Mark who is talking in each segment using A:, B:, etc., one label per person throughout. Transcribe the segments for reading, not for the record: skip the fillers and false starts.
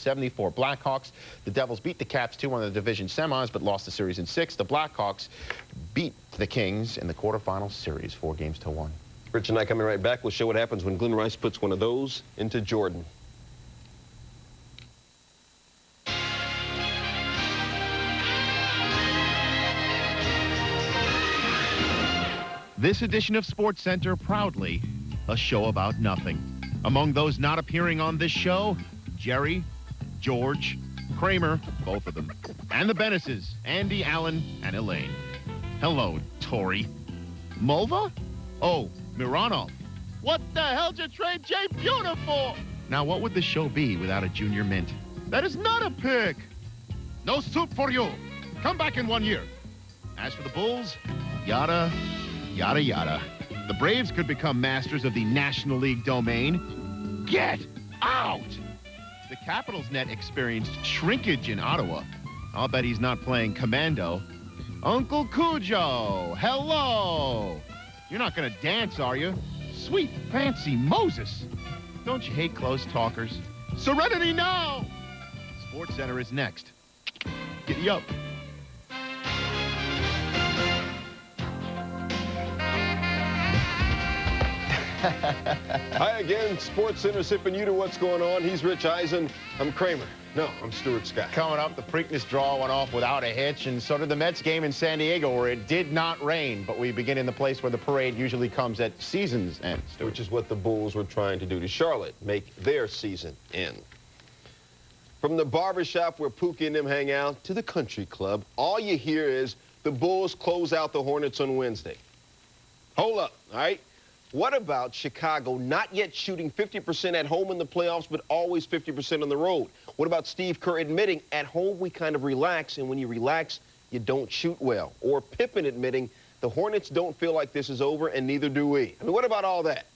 A: 74 Blackhawks. The Devils beat the Caps 2-1 in the division semis, but lost the series in 6. The Blackhawks beat the Kings in the quarterfinal series, 4-1.
B: Rich and I coming right back. We'll show what happens when Glenn Rice puts one of those into Jordan.
C: This edition of SportsCenter proudly a show about nothing. Among those not appearing on this show, Jerry, George, Kramer, both of them, and the Bennisses, Andy, Alan, and Elaine. Hello, Tori. Mulva? Oh, Mironov. What the hell did you trade Jay Buhner for? Now, what would the show be without a junior mint? That is not a pick. No soup for you. Come back in 1 year. As for the Bulls, yada, yada, yada. The Braves could become masters of the National League domain. Get out! The Capitals net experienced shrinkage in Ottawa. I'll bet he's not playing commando. Uncle Cujo, hello! You're not gonna dance, are you? Sweet fancy Moses! Don't you hate close talkers? Serenity now! SportsCenter is next. Giddy up.
B: Hi again, SportsCenter sipping you to what's going on. He's Rich Eisen. I'm Kramer. No, I'm Stuart Scott.
A: Coming up, the Preakness draw went off without a hitch, and so did the Mets game in San Diego, where it did not rain. But we begin in the place where the parade usually comes at season's end, Stuart.
B: Which is what the Bulls were trying to do to Charlotte, make their season end. From the barbershop where Pookie and them hang out to the country club, all you hear is the Bulls close out the Hornets on Wednesday. Hold up, all right? What about Chicago not yet shooting 50% at home in the playoffs, but always 50% on the road? What about Steve Kerr admitting, at home we kind of relax, and when you relax, you don't shoot well? Or Pippen admitting, the Hornets don't feel like this is over, and neither do we. I mean, what about all that?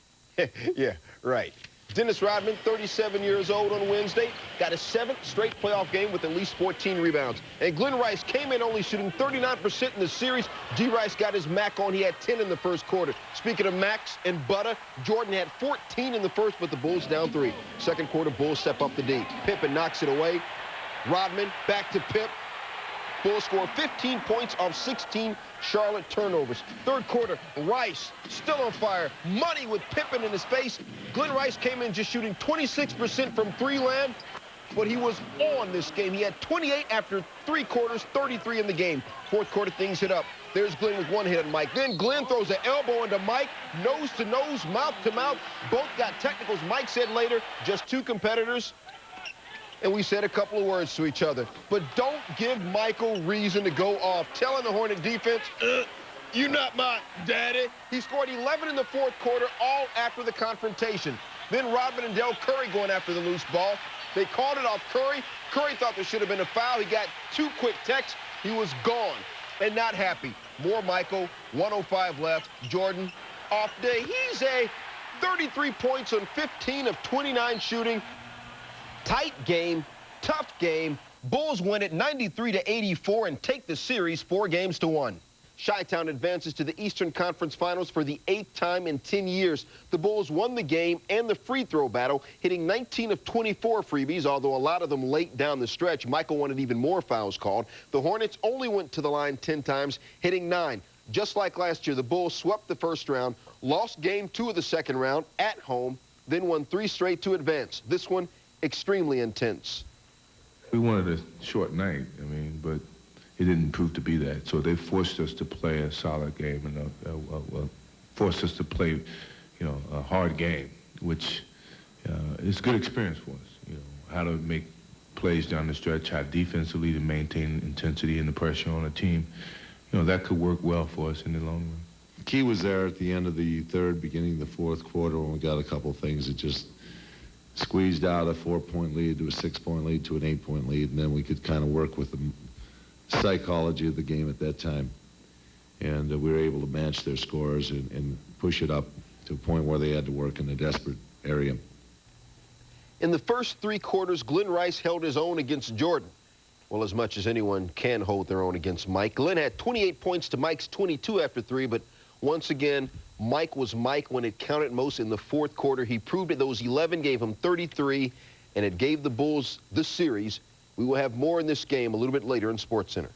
B: Yeah, right. Dennis Rodman, 37 years old on Wednesday, got a 7th straight playoff game with at least 14 rebounds. And Glenn Rice came in only shooting 39% in the series. G. Rice got his Mac on. He had 10 in the first quarter. Speaking of Macs and butter, Jordan had 14 in the first, but the Bulls down 3. Second quarter, Bulls step up the D. Pippen knocks it away. Rodman back to Pip. Bulls score 15 points off 16 Charlotte turnovers. Third quarter, Rice still on fire. Money with Pippen in his face. Glenn Rice came in just shooting 26% from 3 land, but he was on this game. He had 28 after 3 quarters, 33 in the game. Fourth quarter, things hit up. There's Glenn with 1 hit on Mike. Then Glenn throws an elbow into Mike, nose to nose, mouth to mouth. Both got technicals. Mike said later, just 2 competitors. And we said a couple of words to each other. But don't give Michael reason to go off. Telling the Hornet defense, you're not my daddy. He scored 11 in the fourth quarter, all after the confrontation. Then Rodman and Del Curry going after the loose ball. They called it off Curry. Curry thought there should have been a foul. He got 2 quick texts. He was gone and not happy. More Michael, 1:05 left. Jordan, off day. He's a 33 points on 15 of 29 shooting. Tight game, tough game. Bulls win it 93-84 and take the series 4-1. Chi-Town advances to the Eastern Conference Finals for the 8th time in 10 years. The Bulls won the game and the free throw battle, hitting 19 of 24 freebies, although a lot of them late down the stretch. Michael wanted even more fouls called. The Hornets only went to the line 10 times, hitting 9. Just like last year, the Bulls swept the first round, lost game 2 of the second round at home, then won 3 straight to advance. This one, extremely intense.
D: We wanted a short night, but it didn't prove to be that. So they forced us to play a solid game and forced us to play, a hard game, which is good experience for us. How to make plays down the stretch, how defensively to maintain intensity and the pressure on a team. That could work well for us in the long run.
E: The key was there at the end of the third, beginning of the fourth quarter, when we got a couple things that just squeezed out a 4-point lead to a 6-point lead to an 8-point lead, and then we could kind of work with the psychology of the game at that time. And we were able to match their scores and push it up to a point where they had to work in a desperate area.
B: In the first 3 quarters, Glenn Rice held his own against Jordan. Well, as much as anyone can hold their own against Mike. Glenn had 28 points to Mike's 22 after 3, but once again, Mike was Mike when it counted most in the fourth quarter. He proved it. Those 11 gave him 33 and it gave the Bulls the series. We will have more in this game a little bit later in SportsCenter.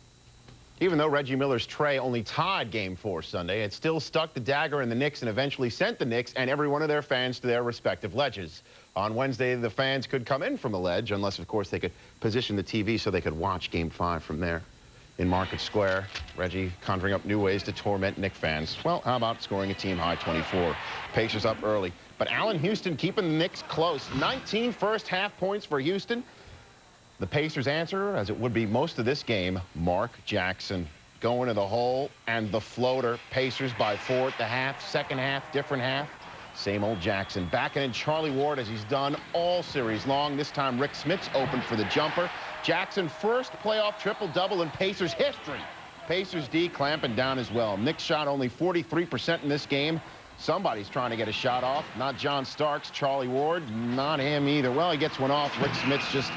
A: Even though Reggie Miller's tray only tied Game 4 Sunday, it still stuck the dagger in the Knicks and eventually sent the Knicks and every one of their fans to their respective ledges. On Wednesday, the fans could come in from the ledge, unless, of course, they could position the TV so they could watch Game 5 from there. In Market Square, Reggie conjuring up new ways to torment Knicks fans. Well, how about scoring a team-high 24? Pacers up early. But Allen Houston keeping the Knicks close. 19 first-half points for Houston. The Pacers answer, as it would be most of this game, Mark Jackson going to the hole and the floater. Pacers by 4 at the half. Second half, different half. Same old Jackson. Backing in Charlie Ward as he's done all series long. This time Rick Smits opened for the jumper. Jackson first playoff triple-double in Pacers history. Pacers D clamping down as well. Knicks shot only 43% in this game. Somebody's trying to get a shot off. Not John Starks, Charlie Ward. Not him either. Well, he gets one off. Rick Smits just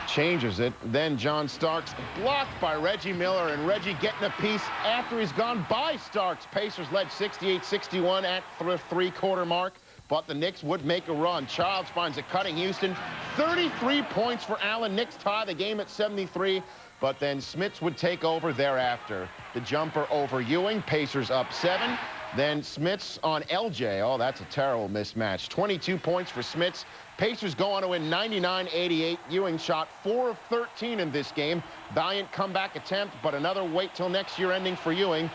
A: changes it. Then John Starks blocked by Reggie Miller, and Reggie getting a piece after he's gone by Starks. Pacers led 68-61 at the three-quarter mark, but the Knicks would make a run. Childs finds a cutting Houston. 33 points for Allen. Knicks tie the game at 73, but then Smits would take over thereafter. The jumper over Ewing. Pacers up 7. Then Smits on LJ. Oh, that's a terrible mismatch. 22 points for Smits. Pacers go on to win 99-88. Ewing shot 4 of 13 in this game. Valiant comeback attempt, but another wait till next year ending for Ewing.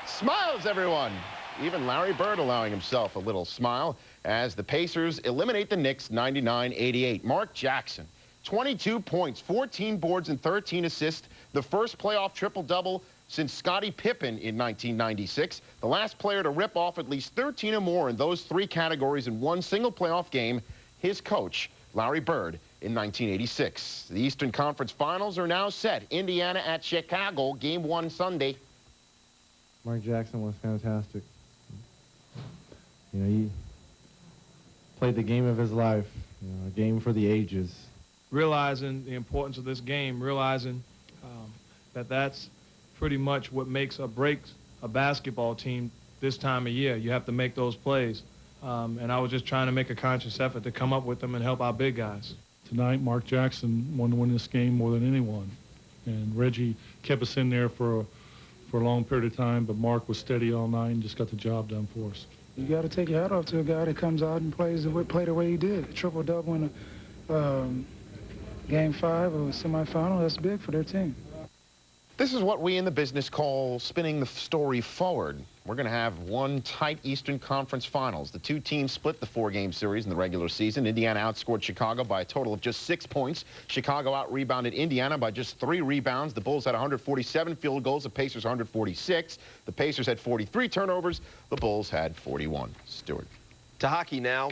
A: Smiles, everyone. Even Larry Bird allowing himself a little smile as the Pacers eliminate the Knicks 99-88. Mark Jackson, 22 points, 14 boards, and 13 assists. The first playoff triple-double since Scottie Pippen in 1996. The last player to rip off at least 13 or more in those 3 categories in one single playoff game, his coach, Larry Bird, in 1986. The Eastern Conference Finals are now set. Indiana at Chicago, Game 1 Sunday.
F: Mark Jackson was fantastic. You know, he played the game of his life, you know, a game for the ages.
G: Realizing the importance of this game, realizing that that's pretty much what makes or breaks a basketball team this time of year. You have to make those plays. And I was just trying to make a conscious effort to come up with them and help our big guys.
H: Tonight, Mark Jackson wanted to win this game more than anyone. And Reggie kept us in there for a long period of time, but Mark was steady all night and just got the job done for us.
I: You got to take your hat off to a guy that comes out and play the way he did. A triple-double in a Game 5 or a semifinal, that's big for their team.
A: This is what we in the business call spinning the story forward. We're going to have one tight Eastern Conference Finals. The 2 teams split the 4-game series in the regular season. Indiana outscored Chicago by a total of just 6 points. Chicago out-rebounded Indiana by just 3 rebounds. The Bulls had 147 field goals. The Pacers 146. The Pacers had 43 turnovers. The Bulls had 41. Stuart.
B: To hockey now.